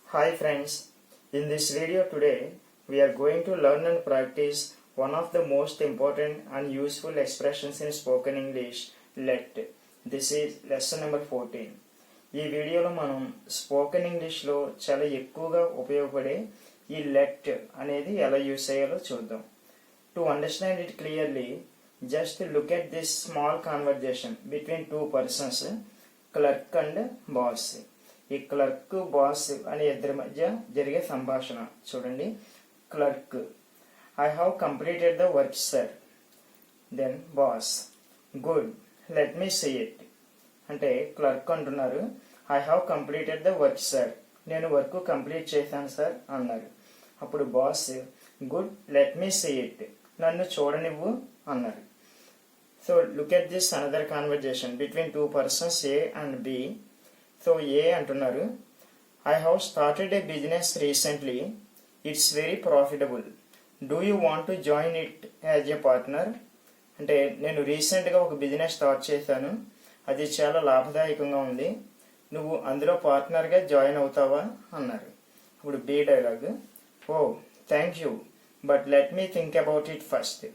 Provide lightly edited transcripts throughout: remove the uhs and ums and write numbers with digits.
Hi friends, in this video today we are going to learn and practice one of the most important and useful expressions in spoken English, let. This is lesson number 14. ఈ వీడియోలో మనం spoken ఇంగ్లీష్లో చాలా ఎక్కువగా ఉపయోగపడే ఈ let అనేది ఎలా యూస్ చేయాలో చూద్దాం. To understand it clearly just look at this small conversation between two persons, clerk and boss. ఈ క్లర్క్ బాస్ అనే ఇద్దరి మధ్య జరిగే సంభాషణ చూడండి. Clerk, I have completed the work sir. Then boss, good, let me see it. అంటే clerk అంటున్నారు, I have completed the work sir, నేను వర్క్ కంప్లీట్ చేశాను సార్ అన్నారు. అప్పుడు boss, good, let me see it, నన్ను చూడనివ్వు అన్నారు. So look at this another conversation between two persons A and B. So A అంటున్నారు, I have started a business recently, it's very profitable, do you want to join it as a partner. అంటే నేను రీసెంట్గా ఒక business start చేశాను, అది చాలా లాభదాయకంగా ఉంది, నువ్వు అందులో పార్ట్నర్గా జాయిన్ అవుతావా అన్నారు. ఇప్పుడు B dialogue, oh thank you but let me think about it first,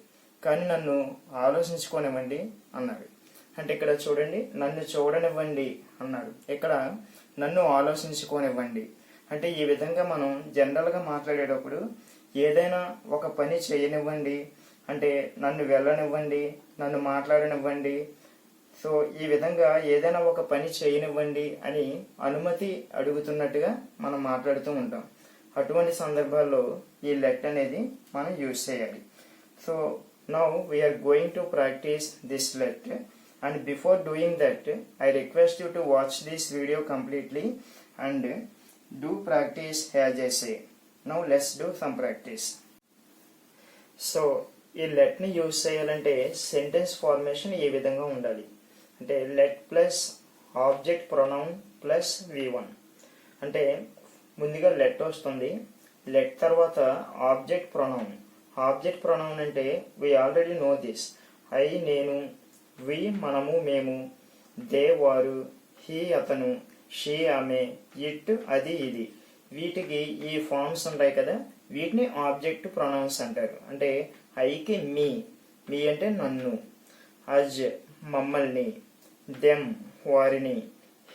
కానీ నన్ను ఆలోచించుకోనివ్వండి అన్నాడు. అంటే ఇక్కడ చూడండి, నన్ను చూడనివ్వండి అన్నాడు, ఇక్కడ నన్ను ఆలోచించుకోనివ్వండి. అంటే ఈ విధంగా మనం జనరల్గా మాట్లాడేటప్పుడు ఏదైనా ఒక పని చేయనివ్వండి, అంటే నన్ను వెళ్ళనివ్వండి, నన్ను మాట్లాడనివ్వండి, సో ఈ విధంగా ఏదైనా ఒక పని చేయనివ్వండి అని అనుమతి అడుగుతున్నట్టుగా మనం మాట్లాడుతూ ఉంటాం. అటువంటి సందర్భాల్లో ఈ లెట్ అనేది మనం యూజ్ చేయాలి. So now we are going to practice this let. And before doing that, I request you to watch this video completely and do practice as I say. Now let's do some practice. So ఈ లెట్ని use చేయాలంటే sentence formation ఈ విధంగా ఉండాలి. అంటే let plus object pronoun plus V1. అంటే ముందుగా let వస్తుంది, లెట్ తర్వాత ఆబ్జెక్ట్ ప్రొనౌన్. ఆబ్జెక్ట్ ప్రొనౌన్ అంటే we already know this, I నేను, వి మనము మేము, దే వారు, హీ అతను, షీ ఆమె, ఇట్ అది ఇది. వీటికి ఈ ఫార్మ్స్ ఉంటాయి కదా, వీటిని ఆబ్జెక్ట్ ప్రొనౌన్స్ అంటారు. అంటే ఐకి మీ, మీ అంటే నన్ను, అజ్ మమ్మల్ని, దెమ్ వారిని,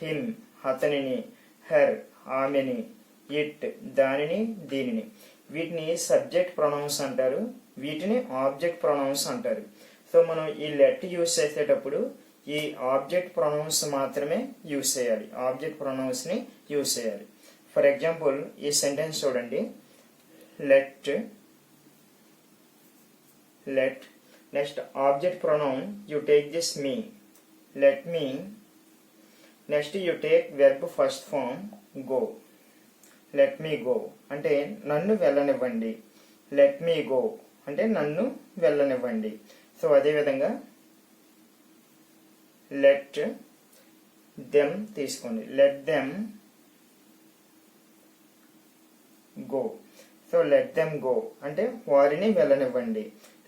హిమ్ అతనిని, హెర్ ఆమెని, ఇట్ దానిని దీనిని. వీటిని సబ్జెక్ట్ ప్రొనౌన్స్ అంటారు, వీటిని ఆబ్జెక్ట్ ప్రొనౌన్స్ అంటారు. సో మనం ఈ లెట్ యూజ్ చేసేటప్పుడు ఈ ఆబ్జెక్ట్ ప్రొనౌన్స్ మాత్రమే యూజ్ చేయాలి, ఆబ్జెక్ట్ ప్రొనౌన్స్ని యూజ్ చేయాలి. ఫర్ ఎగ్జాంపుల్ ఈ సెంటెన్స్ చూడండి, let let next object pronoun you take this me, let me. Next you take verb first form go, let me go అంటే నన్ను వెళ్ళనివ్వండి, లెట్ మీ గో అంటే నన్ను వెళ్ళనివ్వండి. సో అదేవిధంగా లెట్ దెమ్ తీసుకోండి, let them go. So let them go అంటే వారిని వెళ్ళనివ్వండి,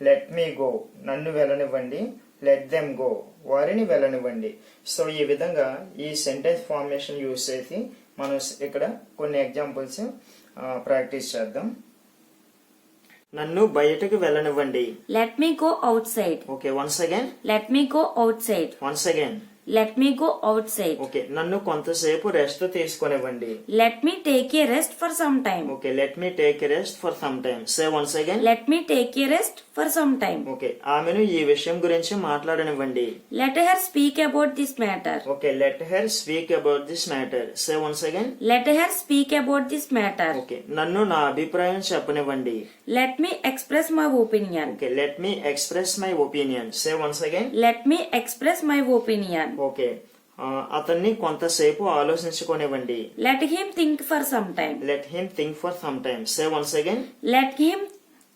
లెట్ మీ గో నన్ను వెళ్ళనివ్వండి, లెట్ దెమ్ గో వారిని వెళ్ళనివ్వండి. సో ఈ విధంగా ఈ సెంటెన్స్ ఫార్మేషన్ యూజ్ చేసి మనం ఇక్కడ కొన్ని ఎగ్జాంపుల్స్ ప్రాక్టీస్ చేద్దాం. నన్ను బయటకు వెళ్ళనివ్వండి, let me go outside. Okay once again, let me go outside. Once again, let me go outside. Okay నన్ను కొంతసేపు రెస్ట్ తీసుకొనివ్వండి, let me take a rest for some time. Okay let me take a rest for some time. Say once again, let me take a rest for some time. Okay ఆమెను ఈ విషయం గురించి మాట్లాడనివ్వండి, let her speak about this matter. Okay let her speak about this matter. Say once again, let her speak about this matter. Okay నన్ను నా అభిప్రాయం చెప్పనివ్వండి, let me express my opinion. Okay let me express my opinion. Say once again, let me express my opinion. Okay అతన్ని కొంతసేపు ఆలోచించుకోనివ్వండి, let him think for some time. Let him think for some time. Say once again, let him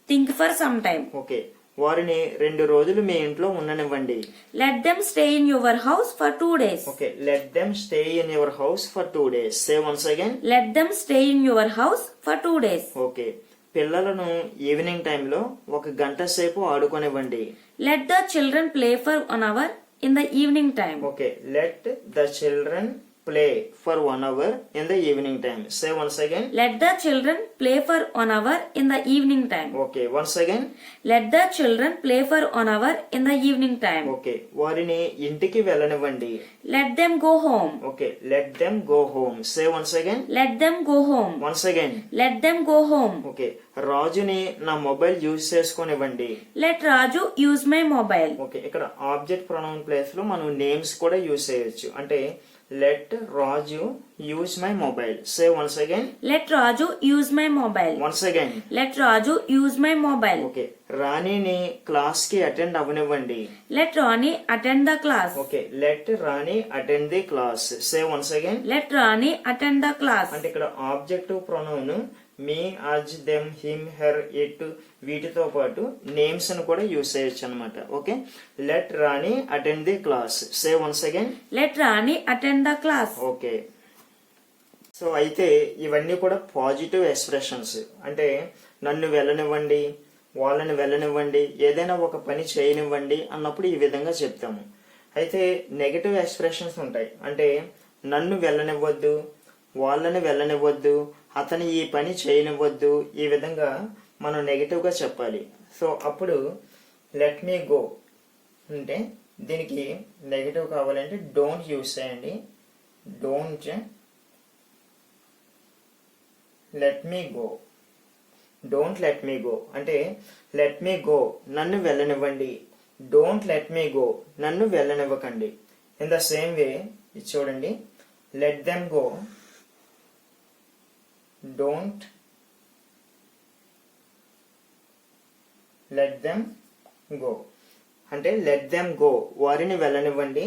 think for some time. Okay వారిని 2 రోజులు మీ ఇంట్లో ఉండనివ్వండి, let them stay in your house for 2 days. Okay let them stay in your house for 2 days. Say once again, let them stay in your house for 2 days. Okay పిల్లలను evening టైంలో 1 గంట సేపు ఆడుకోనివ్వండి, let the children play for 1 hour in the evening time. Okay, let the children play for 1 hour in the evening time. Say once again. Let the children play for 1 hour in the evening time. Okay, once again. Let the children play for 1 hour in the evening time. Okay, వారిని ఇంటికి వెళ్ళనివ్వండి. Let them go home. Okay, let them go home. Say once again. Let them go home. Once again. Let them go home. Okay, రాజుని నా mobile use చేసుకోనివ్వండి. Let Raju use my mobile. Okay, ఇక్కడ object pronoun place లో మనం names కూడా use చేయొచ్చు. అంటే let Raju use my mobile. Say once again. Let Raju use my mobile. Once again. Let Raju use my mobile. Okay, రాణిని class కి attend అవనివ్వండి. Let Rani attend the class. Okay, let Rani attend the class. Say once again. Let Rani attend the class. అంటే ఇక్కడ objective pronoun me, us, them, him, her, it వీటితో పాటు names ను కూడా use చేయొచ్చు అనమాట. Okay, let Rani attend the class. Say once again. Let Rani attend the class. Okay, so అయితే ఇవన్నీ కూడా పాజిటివ్ ఎక్స్ప్రెషన్స్. అంటే నన్ను వెళ్ళనివ్వండి, వాళ్ళని వెళ్ళనివ్వండి, ఏదైనా ఒక పని చేయనివ్వండి అన్నప్పుడు ఈ విధంగా చెప్తాము. అయితే నెగటివ్ ఎక్స్ప్రెషన్స్ ఉంటాయి. అంటే నన్ను వెళ్ళనివ్వద్దు, వాళ్ళని వెళ్ళనివ్వద్దు, అతని ఈ పని చేయనివ్వద్దు, ఈ విధంగా మనం నెగటివ్ గా చెప్పాలి. సో అప్పుడు లెట్ మీ గో అంటే దీనికి నెగటివ్ కావాలంటే డోంట్ యూజ్ చేయండి. Don't let me go. Don't let me go అంటే లెట్ మీ గో నన్ను వెళ్ళనివ్వండి. డోంట్ లెట్ మీ గో నన్ను వెళ్ళనివ్వకండి. ఇన్ ద సేమ్ వే ఇది చూడండి, let them go. Don't let them go అంటే లెట్ దెమ్ గో వారిని వెళ్ళనివ్వండి.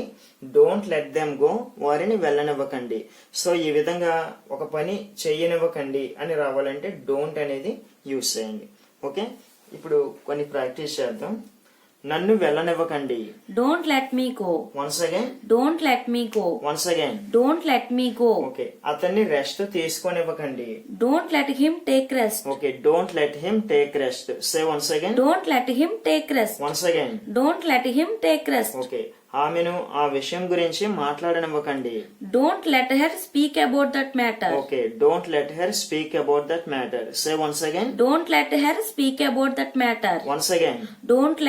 Don't let them go వారిని వెళ్ళనివ్వకండి. So ఈ విధంగా ఒక పని చెయ్యనివ్వకండి అని రావాలంటే డోంట్ అనేది యూజ్ చేయండి. ఓకే, ఇప్పుడు కొన్ని ప్రాక్టీస్ చేద్దాం. నన్ను వెళ్ళనివ్వకండి. Don't let me go. Once again. Don't let me go. Once again. Don't let me go. Okay, అతన్ని రెస్ట్ తీసుకోనివ్వకండి. Don't let him take rest. Okay, don't let him take rest. Say once again. Don't let him take rest. Once again. Don't let him take rest. Okay, ఆమెను ఆ విషయం గురించి మాట్లాడనివ్వకండి. Don't let her speak about that matter. Okay, don't let her speak about that matter. Say once again. Don't let her speak about that matter. Once again. Don't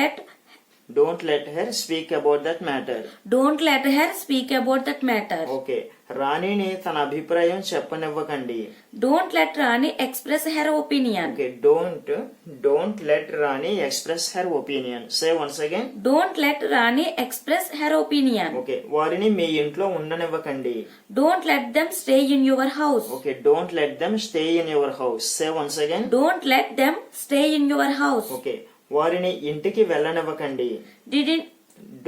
let her speak about that matter. Don't let her speak about that matter. Okay, రాణిని తన అభిప్రాయం చెప్పనివ్వకండి. Don't let Rani express her opinion. Okay, don't let Rani express her opinion. Say once again. Don't let Rani express her opinion. Okay, వారిని మీ ఇంట్లో ఉండనివ్వకండి. Don't let them stay in your house. Okay, don't let them stay in your house. Say once again. Don't let them stay in your house. Okay, వారిని ఇంటికి వెళ్ళనివ్వకండి.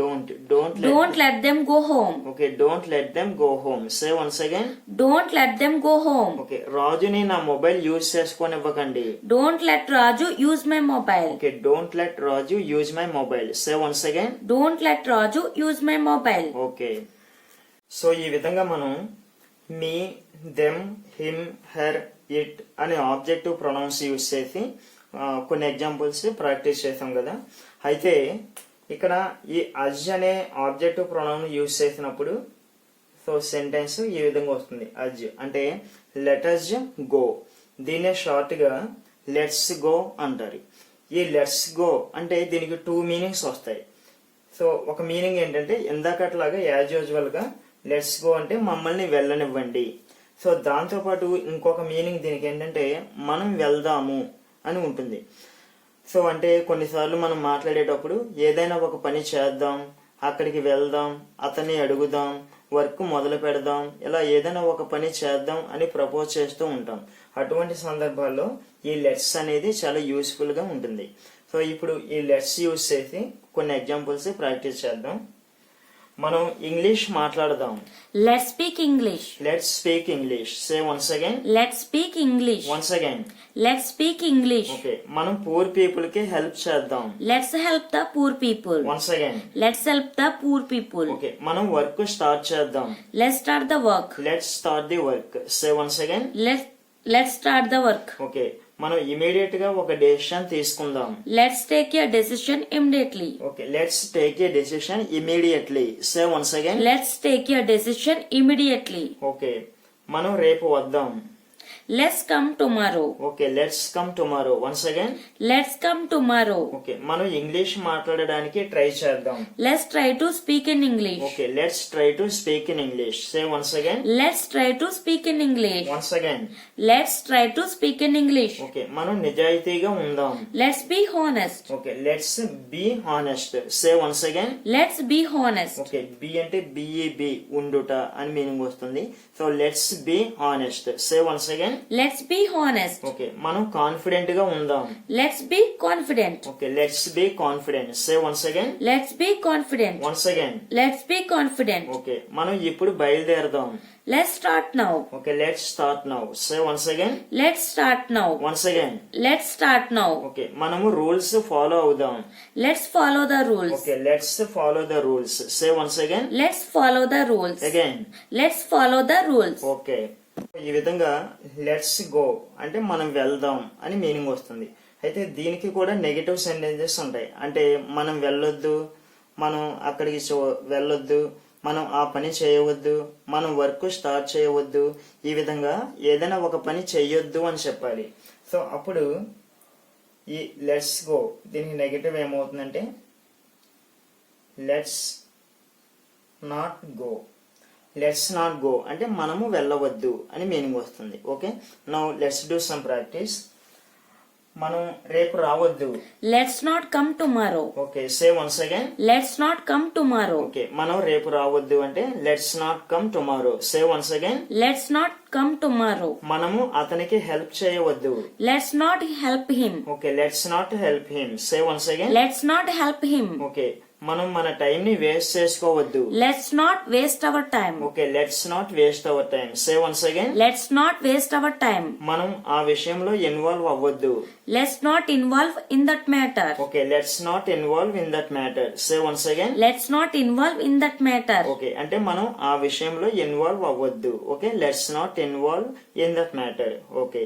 Don't let them go home. Okay, don't let them go home. Say once again. Don't let them go home. Okay, రాజుని నా mobile use చేసుకోనివ్వకండి. Don't let Raju use my mobile. Okay, don't let Raju use my mobile. Say once again. Don't let Raju use my mobile. Okay, so ఈ విధంగా మనం మీ, them, him, her, it అనే objective pronounce use చేసి కొన్ని examples practice చేసాం కదా. అయితే ఇక్కడ ఈ అజ్ అనే ఆబ్జెక్టివ్ ప్రొనౌన్ యూజ్ చేసినప్పుడు సో సెంటెన్స్ ఈ విధంగా వస్తుంది. అజ్ అంటే లెటస్ గో, దీన్నే షార్ట్ గా లెట్స్ గో అంటారు. ఈ లెట్స్ గో అంటే దీనికి 2 మీనింగ్స్ వస్తాయి. సో ఒక మీనింగ్ ఏంటంటే ఇందాకట్లాగా యాజ్ యూజువల్ గా లెట్స్ గో అంటే మమ్మల్ని వెళ్ళనివ్వండి. సో దాంతో పాటు ఇంకొక మీనింగ్ దీనికి ఏంటంటే మనం వెళ్దాము అని ఉంటుంది. సో అంటే కొన్నిసార్లు మనం మాట్లాడేటప్పుడు ఏదైనా ఒక పని చేద్దాం, అక్కడికి వెళ్దాం, అతన్ని అడుగుదాం, వర్క్ మొదలు పెడదాం, ఇలా ఏదైనా ఒక పని చేద్దాం అని ప్రపోజ్ చేస్తూ ఉంటాం. అటువంటి సందర్భాల్లో ఈ లెట్స్ అనేది చాలా యూస్ఫుల్ గా ఉంటుంది. సో ఇప్పుడు ఈ లెట్స్ యూజ్ చేసి కొన్ని ఎగ్జాంపుల్స్ ప్రాక్టీస్ చేద్దాం. మనం ఇంగ్లీష్ మాట్లాడదాం. Let's speak English. Let's speak English. Say once again. Let's speak English. Once again. Let's speak English. Okay, మనం పూర్ పీపుల్ కి హెల్ప్ చేద్దాం. Let's help the poor people. Once again. Let's help the poor people. Okay, మనం work start చేద్దాం. Let's start the work. Let's start the work. Say once again. Let's start the work. Okay, మనం immediate గా ఒక decision తీసుకుందాం. Let's take a decision immediately. Okay, let's take a decision immediately. Say once again. Let's take a decision immediately. Okay, మనం రేపు వద్దాం. Let's come tomorrow. Okay, let's come tomorrow. Once again. Let's come tomorrow. Okay, మనం English మాట్లాడడానికి try చేద్దాం. Let's try to speak in English. Okay, let's try to speak in English. Say once again. Let's try to speak in English. Once again. Let's try to speak in English. Okay, మనం నిజాయితీగా ఉందాం. Let's be honest. Okay, let's be honest. Say once again. Let's be honest. Okay, be అంటే బిఈబి ఉండుట అని meaning వస్తుంది. So let's be honest. Say once again. Let's be honest. Okay, మనం confident గా ఉందాం. Let's be confident. Okay, let's be confident. Say once again. Let's be confident. Once again. Let's be confident. Okay, మనం ఇప్పుడు బయలుదేరదాం. Let's start now. Okay, let's start now. Say once again. Let's start now. Once again. Let's start now. Okay, మనము rules follow అవుదాం. Let's follow the rules. Okay, let's follow the rules. Say once again. Let's follow the rules. Again. Let's follow the rules. Okay, ఈ విధంగా let's go అంటే మనం వెళ్దాం అని meaning వస్తుంది. అయితే దీనికి కూడా నెగటివ్ సెంటెన్సెస్ ఉంటాయి. అంటే మనం వెళ్ళొద్దు, మనం అక్కడికి వెళ్ళొద్దు, మనం ఆ పని చేయవద్దు, మనం వర్క్ స్టార్ట్ చేయవద్దు, ఈ విధంగా ఏదైనా ఒక పని చెయ్యొద్దు అని చెప్పాలి. సో అప్పుడు ఈ లెట్స్ గో దీనికి నెగటివ్ ఏమవుతుందంటే let's not go. Let's not go అంటే మనము వెళ్ళవద్దు అని మీనింగ్ వస్తుంది. Okay, now let's do some practice. మనం రేపు రావద్దు. Let's not come tomorrow. Okay, say once again. Let's not come tomorrow. Okay, మనం రేపు రావద్దు అంటే let's not come tomorrow. Say once again. Let's not come tomorrow. మనము అతనికి హెల్ప్ చేయవద్దు. Let's not help him. Okay, let's not help him. Say once again. Let's not help him. Okay, మనం మన time ని వేస్ట్ చేసుకోవద్దు. Let's not waste our time. Okay, let's not waste our time. Say once again. Let's not waste our time. మనం ఆ విషయంలో involve అవ్వద్దు. Let's not involve in that matter. Okay, let's not involve in that matter. Say once again. Let's not involve in that matter. Okay, అంటే మనం ఆ విషయంలో involve అవ్వద్దు. Okay, let's not involve in that matter. Okay,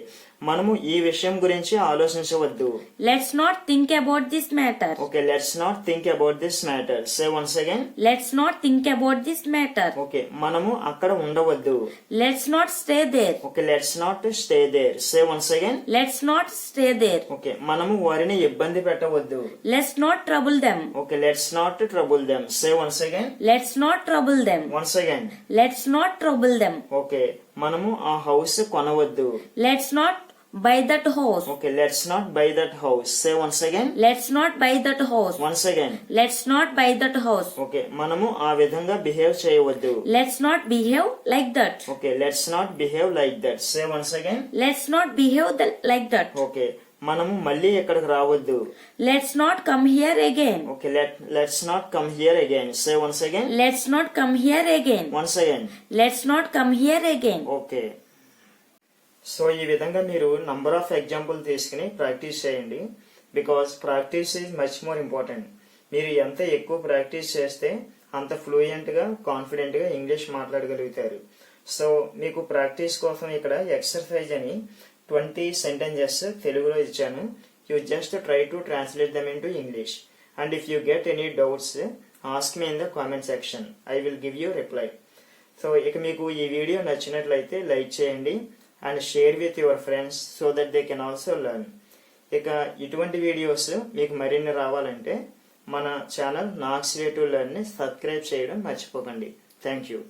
మనము ఈ విషయం గురించి ఆలోచించవద్దు. Let's not think about this matter. Okay, let's not think about this matter. Say once again. Let's not think about this matter. Okay, మనము అక్కడ ఉండవద్దు. Let's not stay there. Okay, let's not stay there. Say once again. Let's not stay there. Okay, మనము వారిని ఇబ్బంది పెట్టవద్దు. Let's not trouble them. Okay, let's not trouble them. Say once again. Let's not trouble them. Once again. Let's not trouble them. Okay, మనము ఆ house కొనవద్దు. Let's not buy that house. Okay, let's not buy that house. Say once again. Let's not buy that house. Once again. Let's not buy that house. Okay, మనము ఆ విధంగా behave చేయవద్దు. Let's not behave like that. Okay, let's not behave like that. Say once again. Let's not behave like that. Okay, మనము మళ్ళీ ఎక్కడికి రావద్దు. Let's not come here again. Okay, let's not come here again. Say once again. Let's not come here again. Once again. Let's not come here again. Okay, so ఈ విధంగా మీరు number of example తీసుకుని practice చేయండి. Because practice is much more important. మీరు ఎంత ఎక్కువ practice చేస్తే అంత ఫ్లూయెంట్గా కాన్ఫిడెంట్గా ఇంగ్లీష్ మాట్లాడగలుగుతారు. సో మీకు ప్రాక్టీస్ కోసం ఇక్కడ ఎక్సర్సైజ్ అని 20 sentences తెలుగులో ఇచ్చాను. You just try to translate them in to English. And if you get any doubts ask me in the comment section. I will give you reply. So ఇక మీకు ఈ video నచ్చినట్లయితే like చేయండి and share with your friends so that they can also learn. ఇక ఇటువంటి videos మీకు మరిన్ని రావాలంటే మన ఛానల్ నాక్స్ వే టు లెర్న్ ని సబ్స్క్రైబ్ చేయడం మర్చిపోకండి. Thank you.